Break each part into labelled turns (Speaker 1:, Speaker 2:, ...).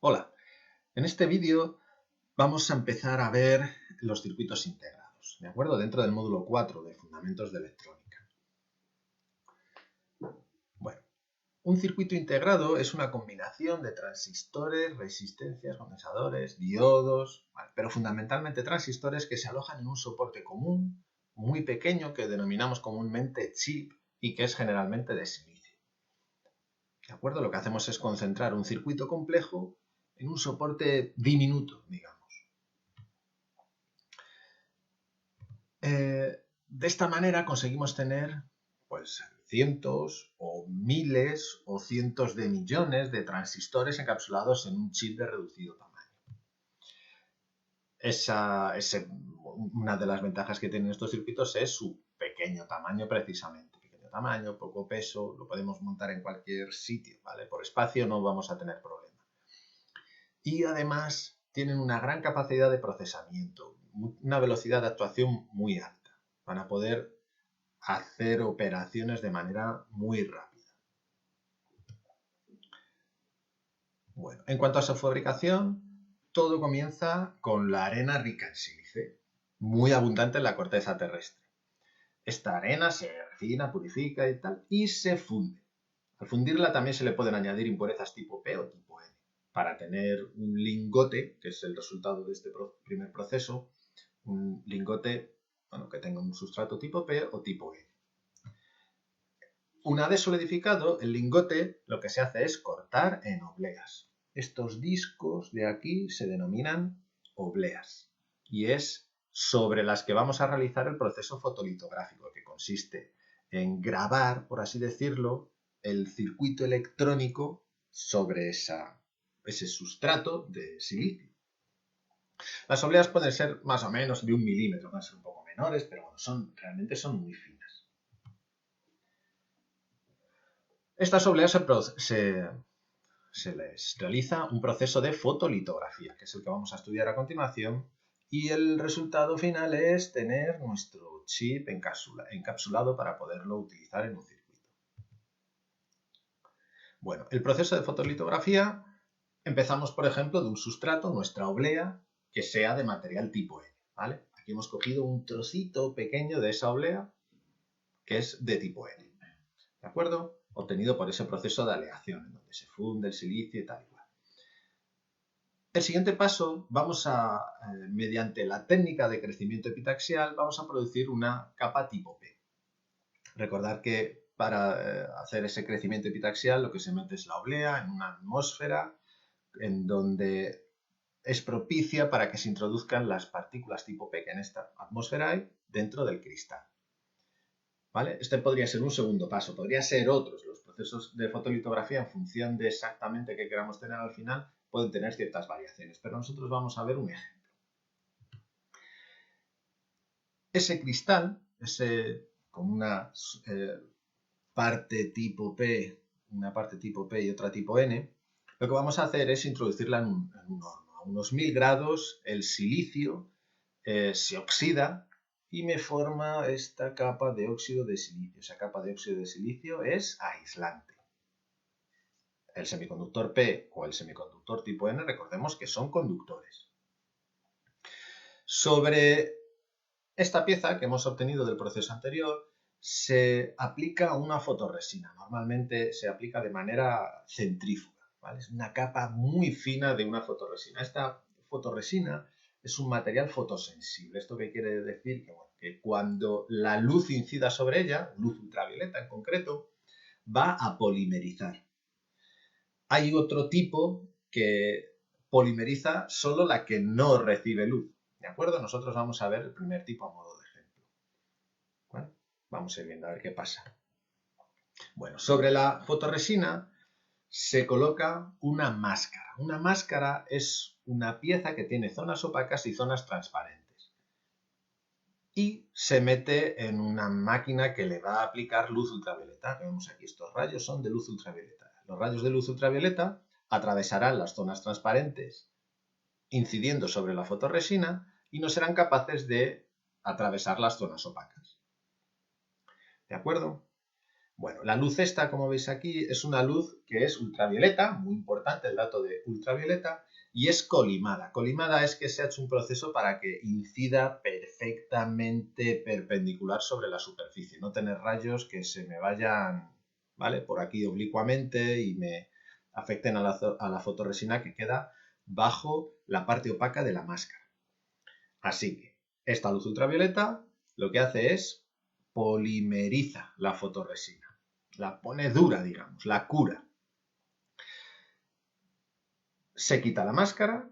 Speaker 1: Hola, en este vídeo vamos a empezar a ver los circuitos integrados, ¿de acuerdo? Dentro del módulo 4 de Fundamentos de Electrónica. Bueno, un circuito integrado es una combinación de transistores, resistencias, condensadores, diodos, pero fundamentalmente transistores que se alojan en un soporte común, muy pequeño, que denominamos comúnmente chip y que es generalmente de silicio. ¿De acuerdo? Lo que hacemos es concentrar un circuito complejo en un soporte diminuto, digamos. De esta manera conseguimos tener pues, cientos o miles o cientos de millones de transistores encapsulados en un chip de reducido tamaño. Una de las ventajas que tienen estos circuitos es su pequeño tamaño precisamente. Pequeño tamaño, poco peso, lo podemos montar en cualquier sitio, ¿vale? Por espacio no vamos a tener problema. Y además tienen una gran capacidad de procesamiento, una velocidad de actuación muy alta. Van a poder hacer operaciones de manera muy rápida. Bueno, en cuanto a su fabricación, todo comienza con la arena rica en sílice, muy abundante en la corteza terrestre. Esta arena se refina, purifica y tal, y se funde. Al fundirla también se le pueden añadir impurezas tipo P o tipo N, para tener un lingote, que es el resultado de este primer proceso, un lingote que tenga un sustrato tipo P o tipo N. Una vez solidificado, el lingote lo que se hace es cortar en obleas. Estos discos de aquí se denominan obleas y es sobre las que vamos a realizar el proceso fotolitográfico, que consiste en grabar, por así decirlo, el circuito electrónico sobre ese sustrato de silicio. Las obleas pueden ser más o menos de 1 milímetro, pueden ser un poco menores, pero bueno, realmente son muy finas. Estas obleas se les realiza un proceso de fotolitografía, que es el que vamos a estudiar a continuación, y el resultado final es tener nuestro chip encapsulado para poderlo utilizar en un circuito. Bueno, el proceso de fotolitografía, empezamos por ejemplo de un sustrato, nuestra oblea, que sea de material tipo N, ¿vale? Aquí hemos cogido un trocito pequeño de esa oblea que es de tipo N, ¿de acuerdo? Obtenido por ese proceso de aleación, en donde se funde el silicio y tal y cual. El siguiente paso, mediante la técnica de crecimiento epitaxial, vamos a producir una capa tipo P. Recordad que para hacer ese crecimiento epitaxial lo que se mete es la oblea en una atmósfera en donde es propicia para que se introduzcan las partículas tipo P que en esta atmósfera hay dentro del cristal. ¿Vale? Este podría ser un segundo paso, podría ser otros. Los procesos de fotolitografía, en función de exactamente qué queramos tener al final, pueden tener ciertas variaciones, pero nosotros vamos a ver un ejemplo. Ese cristal, con una parte tipo P y otra tipo N, lo que vamos a hacer es introducirla en un horno. A unos 1000 grados el silicio se oxida y me forma esta capa de óxido de silicio. Esa capa de óxido de silicio es aislante. El semiconductor P o el semiconductor tipo N, recordemos que son conductores. Sobre esta pieza que hemos obtenido del proceso anterior, se aplica una fotorresina. Normalmente se aplica de manera centrífuga, ¿vale? Es una capa muy fina de una fotorresina. Esta fotorresina es un material fotosensible. ¿Esto qué quiere decir? Que cuando la luz incida sobre ella, luz ultravioleta en concreto, va a polimerizar. Hay otro tipo que polimeriza solo la que no recibe luz. ¿De acuerdo? Nosotros vamos a ver el primer tipo a modo de ejemplo. ¿Vale? Vamos a ir viendo a ver qué pasa. Bueno, sobre la fotorresina se coloca una máscara. Una máscara es una pieza que tiene zonas opacas y zonas transparentes. Y se mete en una máquina que le va a aplicar luz ultravioleta. Vemos aquí, estos rayos son de luz ultravioleta. Los rayos de luz ultravioleta atravesarán las zonas transparentes incidiendo sobre la fotorresina y no serán capaces de atravesar las zonas opacas. ¿De acuerdo? Bueno, la luz esta, como veis aquí, es una luz que es ultravioleta, muy importante el dato de ultravioleta, y es colimada. Colimada es que se ha hecho un proceso para que incida perfectamente perpendicular sobre la superficie, no tener rayos que se me vayan, ¿vale?, por aquí oblicuamente y me afecten a la fotorresina que queda bajo la parte opaca de la máscara. Así que esta luz ultravioleta lo que hace es polimeriza la fotorresina, la pone dura, digamos, la cura. Se quita la máscara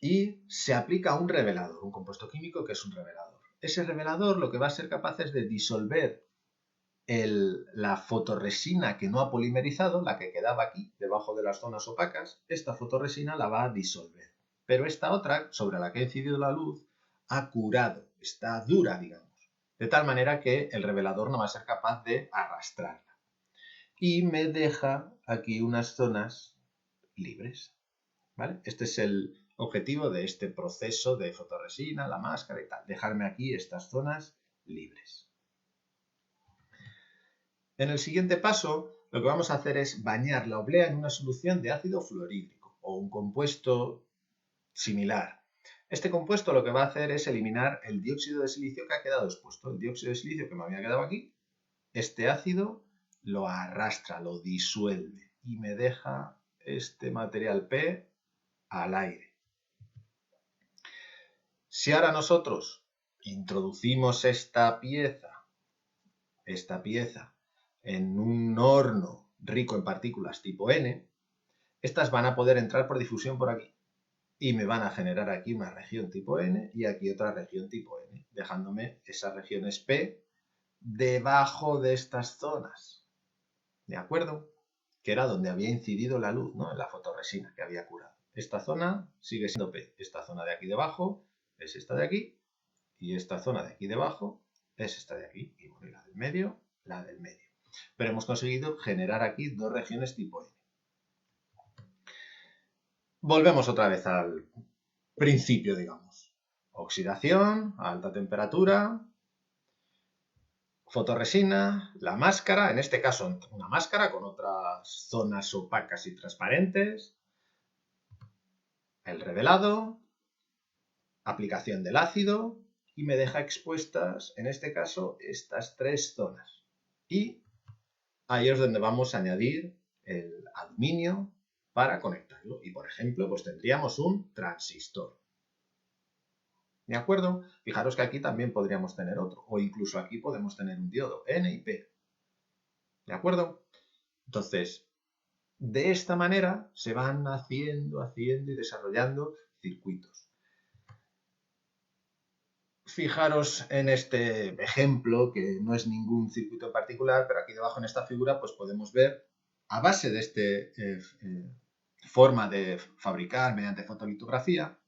Speaker 1: y se aplica un revelador, un compuesto químico que es un revelador. Ese revelador lo que va a ser capaz es de disolver la fotorresina que no ha polimerizado, la que quedaba aquí, debajo de las zonas opacas, esta fotorresina la va a disolver. Pero esta otra, sobre la que ha incidido la luz, ha curado, está dura, digamos. De tal manera que el revelador no va a ser capaz de arrastrarla. Y me deja aquí unas zonas libres, ¿vale? Este es el objetivo de este proceso de fotorresina, la máscara y tal. Dejarme aquí estas zonas libres. En el siguiente paso, lo que vamos a hacer es bañar la oblea en una solución de ácido fluorhídrico o un compuesto similar. Este compuesto lo que va a hacer es eliminar el dióxido de silicio que ha quedado expuesto. El dióxido de silicio que me había quedado aquí, este ácido lo arrastra, lo disuelve y me deja este material P al aire. Si ahora nosotros introducimos esta pieza en un horno rico en partículas tipo N, estas van a poder entrar por difusión por aquí y me van a generar aquí una región tipo N y aquí otra región tipo N, dejándome esas regiones P debajo de estas zonas. ¿De acuerdo? Que era donde había incidido la luz, ¿no?, en la fotorresina que había curado. Esta zona sigue siendo P. Esta zona de aquí debajo es esta de aquí y esta zona de aquí debajo es esta de aquí. Y bueno, y la del medio, la del medio. Pero hemos conseguido generar aquí dos regiones tipo N. Volvemos otra vez al principio, digamos. Oxidación a alta temperatura, fotorresina, la máscara, en este caso una máscara con otras zonas opacas y transparentes, el revelado, aplicación del ácido y me deja expuestas, en este caso, estas tres zonas. Y ahí es donde vamos a añadir el aluminio para conectarlo. Y, por ejemplo, pues tendríamos un transistor. ¿De acuerdo? Fijaros que aquí también podríamos tener otro, o incluso aquí podemos tener un diodo, N y P. ¿De acuerdo? Entonces, de esta manera se van haciendo y desarrollando circuitos. Fijaros en este ejemplo, que no es ningún circuito en particular, pero aquí debajo en esta figura pues podemos ver, a base de esta forma de fabricar mediante fotolitografía,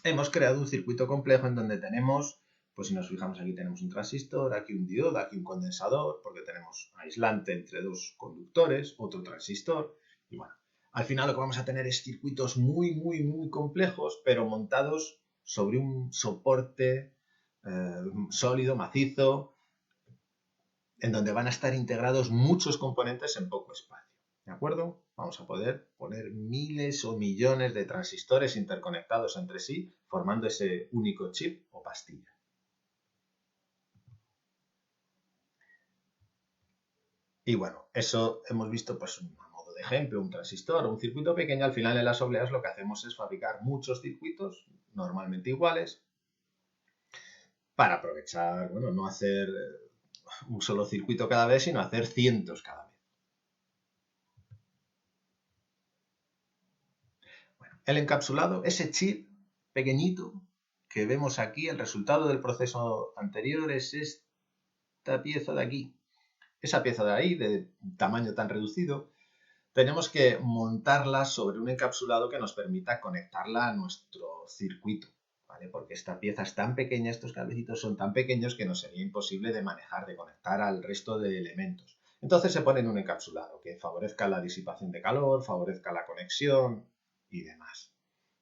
Speaker 1: hemos creado un circuito complejo en donde tenemos, pues si nos fijamos aquí tenemos un transistor, aquí un diodo, aquí un condensador, porque tenemos aislante entre dos conductores, otro transistor, y bueno, al final lo que vamos a tener es circuitos muy complejos, pero montados sobre un soporte sólido, macizo, en donde van a estar integrados muchos componentes en poco espacio. ¿De acuerdo? Vamos a poder poner miles o millones de transistores interconectados entre sí, formando ese único chip o pastilla. Y bueno, eso hemos visto pues a modo de ejemplo, un transistor o un circuito pequeño. Al final en las obleas lo que hacemos es fabricar muchos circuitos, normalmente iguales, para aprovechar, bueno, no hacer un solo circuito cada vez, sino hacer cientos cada vez. Bueno, el encapsulado, ese chip pequeñito que vemos aquí, el resultado del proceso anterior es esta pieza de aquí. Esa pieza de ahí, de tamaño tan reducido, tenemos que montarla sobre un encapsulado que nos permita conectarla a nuestro circuito, ¿vale? Porque esta pieza es tan pequeña, estos cablecitos son tan pequeños que nos sería imposible de manejar, de conectar al resto de elementos. Entonces se pone en un encapsulado que favorezca la disipación de calor, favorezca la conexión y demás.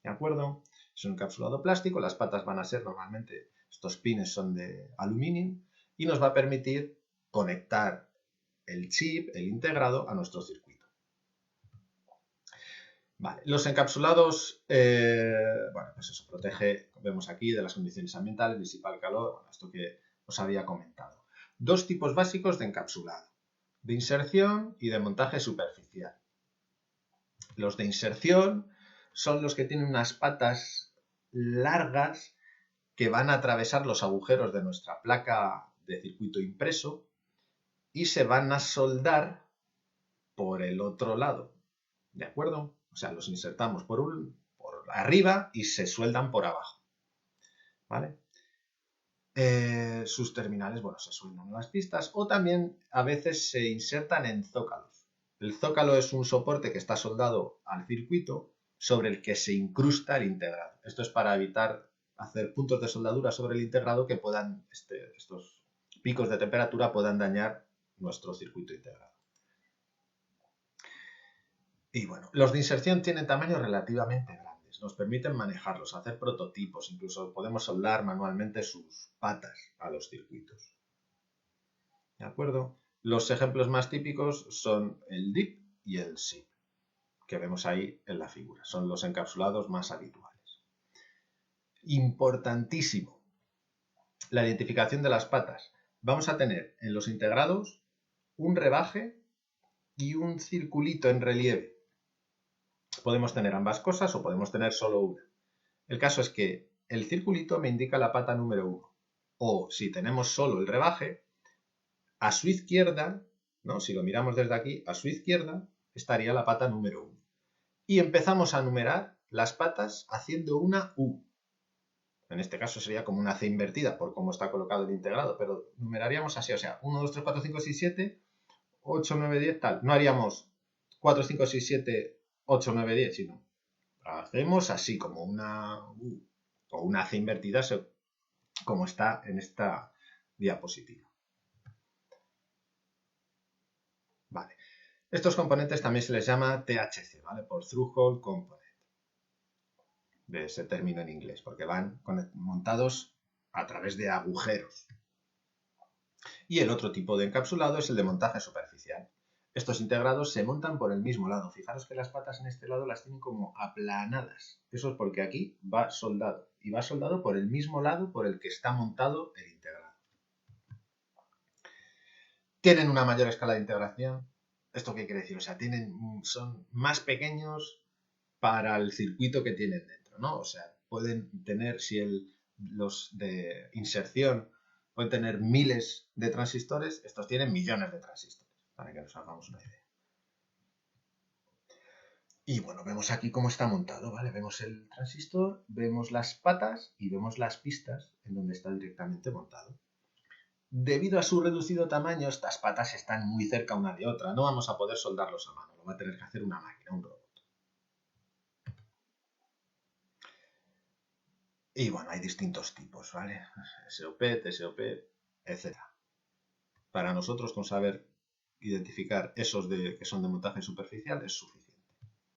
Speaker 1: ¿De acuerdo? Es un encapsulado plástico, las patas van a ser normalmente, estos pines son de aluminio y nos va a permitir conectar el chip, el integrado, a nuestro circuito. Vale, los encapsulados, bueno, pues eso protege, vemos aquí, de las condiciones ambientales, disipa el calor, bueno, esto que os había comentado. Dos tipos básicos de encapsulado, de inserción y de montaje superficial. Los de inserción son los que tienen unas patas largas que van a atravesar los agujeros de nuestra placa de circuito impreso y se van a soldar por el otro lado, ¿de acuerdo? O sea, los insertamos por arriba y se sueldan por abajo, ¿vale? Sus terminales, bueno, se sueldan en las pistas o también a veces se insertan en zócalos. El zócalo es un soporte que está soldado al circuito sobre el que se incrusta el integrado. Esto es para evitar hacer puntos de soldadura sobre el integrado que puedan, estos picos de temperatura puedan dañar nuestro circuito integrado. Y bueno, los de inserción tienen tamaños relativamente grandes, nos permiten manejarlos, hacer prototipos, incluso podemos soldar manualmente sus patas a los circuitos. ¿De acuerdo? Los ejemplos más típicos son el DIP y el SIP, que vemos ahí en la figura. Son los encapsulados más habituales. Importantísimo, la identificación de las patas. Vamos a tener en los integrados un rebaje y un circulito en relieve. Podemos tener ambas cosas o podemos tener solo una. El caso es que el circulito me indica la pata número 1. O si tenemos solo el rebaje, a su izquierda, ¿no? Si lo miramos desde aquí, a su izquierda estaría la pata número 1. Y empezamos a numerar las patas haciendo una U. En este caso sería como una C invertida por cómo está colocado el integrado, pero numeraríamos así, o sea, 1, 2, 3, 4, 5, 6, 7, 8, 9, 10, tal. No haríamos 4, 5, 6, 7, 8, 9, 10, sino hacemos así como una U o una C invertida como está en esta diapositiva. Vale. Estos componentes también se les llama THC, ¿vale? Por Through-Hole Component. De ese término en inglés, porque van montados a través de agujeros. Y el otro tipo de encapsulado es el de montaje superficial. Estos integrados se montan por el mismo lado. Fijaros que las patas en este lado las tienen como aplanadas. Eso es porque aquí va soldado. Y va soldado por el mismo lado por el que está montado el integrado. Tienen una mayor escala de integración. ¿Esto qué quiere decir? O sea, son más pequeños para el circuito que tienen dentro, ¿no? O sea, pueden tener, si los de inserción pueden tener miles de transistores, estos tienen millones de transistores, para que nos hagamos una idea. Y bueno, vemos aquí cómo está montado, ¿vale? Vemos el transistor, vemos las patas y vemos las pistas en donde está directamente montado. Debido a su reducido tamaño, estas patas están muy cerca una de otra. No vamos a poder soldarlos a mano, lo va a tener que hacer una máquina, un robot. Y bueno, hay distintos tipos, ¿vale? SOP, TSOP, etc. Para nosotros, con saber identificar esos que son de montaje superficial es suficiente.